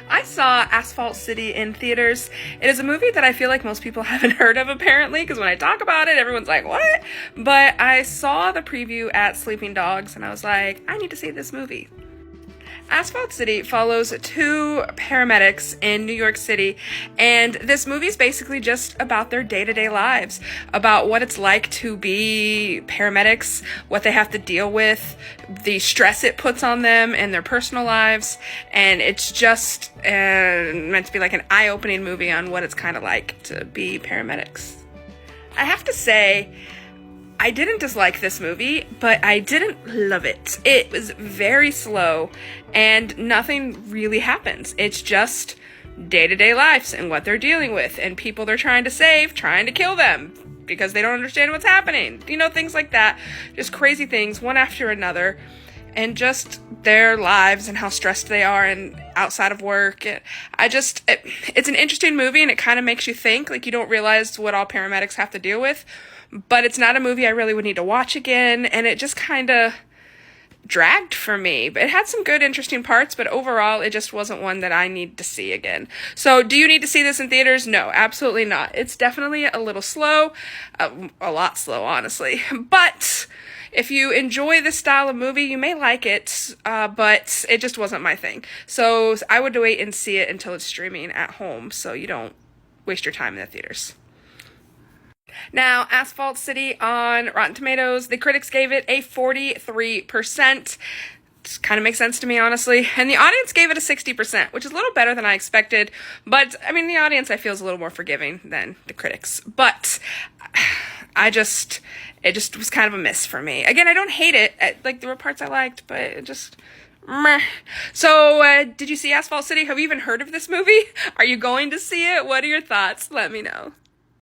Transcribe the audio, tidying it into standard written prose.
I saw Asphalt City in theaters. It is a movie that I feel like most people haven't heard of, apparently, because when I talk about it, everyone's like, what? But I saw the preview at Sleeping Dogs, and I was like, I need to see this movie. Asphalt City follows two paramedics in New York City, and this movie is basically just about their day-to-day lives, about what it's like to be paramedics, what they have to deal with, the stress it puts on them in their personal lives, and it's just meant to be like an eye-opening movie on what it's kind of like to be paramedics. I have to say, I didn't dislike this movie, but I didn't love it. It was very slow, and nothing really happens. It's just day-to-day lives and what they're dealing with, and people they're trying to save, trying to kill them because they don't understand what's happening. You know, things like that. Just crazy things, one after another, and just their lives and how stressed they are and outside of work. It's an interesting movie, and it kind of makes you think, like you don't realize what all paramedics have to deal with. But it's not a movie I really would need to watch again, and it just kind of dragged for me. But it had some good, interesting parts, but overall, it just wasn't one that I need to see again. So, do you need to see this in theaters? No, absolutely not. It's definitely a little slow, a lot slow, honestly. But if you enjoy this style of movie, you may like it, but it just wasn't my thing. So, I would wait and see it until it's streaming at home, so you don't waste your time in the theaters. Now, Asphalt City on Rotten Tomatoes, the critics gave it a 43%. It kind of makes sense to me, honestly. And the audience gave it a 60%, which is a little better than I expected. But, I mean, the audience, I feel, is a little more forgiving than the critics. But it just was kind of a miss for me. Again, I don't hate it. Like, there were parts I liked, but it just meh. So, did you see Asphalt City? Have you even heard of this movie? Are you going to see it? What are your thoughts? Let me know.